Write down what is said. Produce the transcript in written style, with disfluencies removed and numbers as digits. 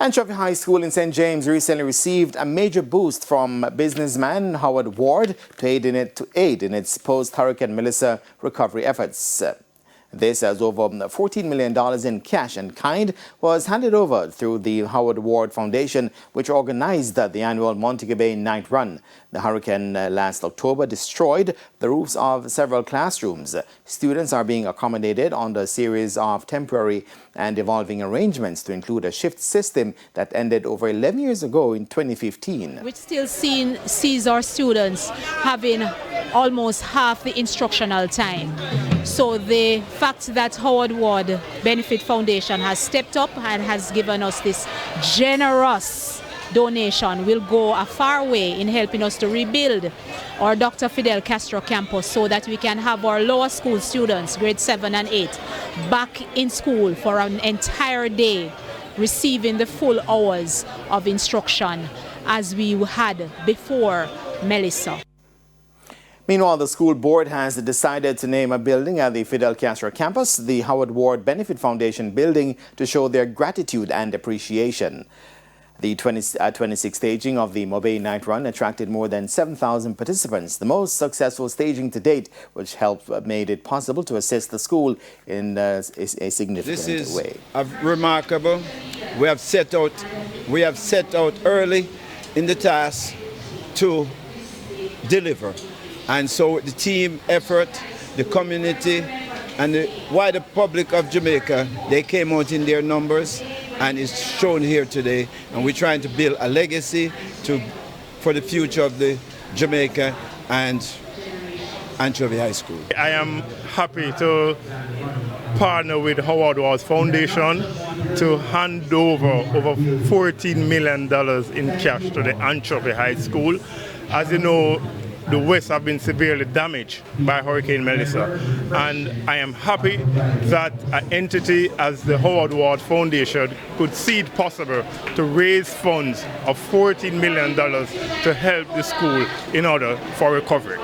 Anchovy High School in St. James recently received a major boost from businessman Howard Ward to aid in its post-Hurricane Melissa recovery efforts. This, as over $14 million in cash and kind, was handed over through the Howard Ward Foundation, which organized the annual Montego Bay Night Run. The hurricane last October destroyed the roofs of several classrooms. Students are being accommodated under a series of temporary and evolving arrangements to include a shift system that ended over 11 years ago in 2015. Which still sees our students having almost half the instructional time. So the fact that Howard Ward Benefit Foundation has stepped up and has given us this generous donation will go a far way in helping us to rebuild our Dr. Fidel Castro campus so that we can have our lower school students, grade 7 and 8, back in school for an entire day, receiving the full hours of instruction as we had before Melissa. Meanwhile, the school board has decided to name a building at the Fidel Castro campus, the Howard Ward Benefit Foundation building, to show their gratitude and appreciation. The 26th staging of the Mobay Night Run attracted more than 7,000 participants, the most successful staging to date, which made it possible to assist the school in a significant way. This is remarkable. We have set out early in the task to deliver. And so the team effort, the community, and the wider public of Jamaica, they came out in their numbers, and it's shown here today. And we're trying to build a legacy for the future of the Jamaica and Anchovy High School. I am happy to partner with Howard Ward Foundation to hand over $14 million in cash to the Anchovy High School. As you know, the West have been severely damaged by Hurricane Melissa, and I am happy that an entity as the Howard Ward Foundation could see it possible to raise funds of $14 million to help the school in order for recovery.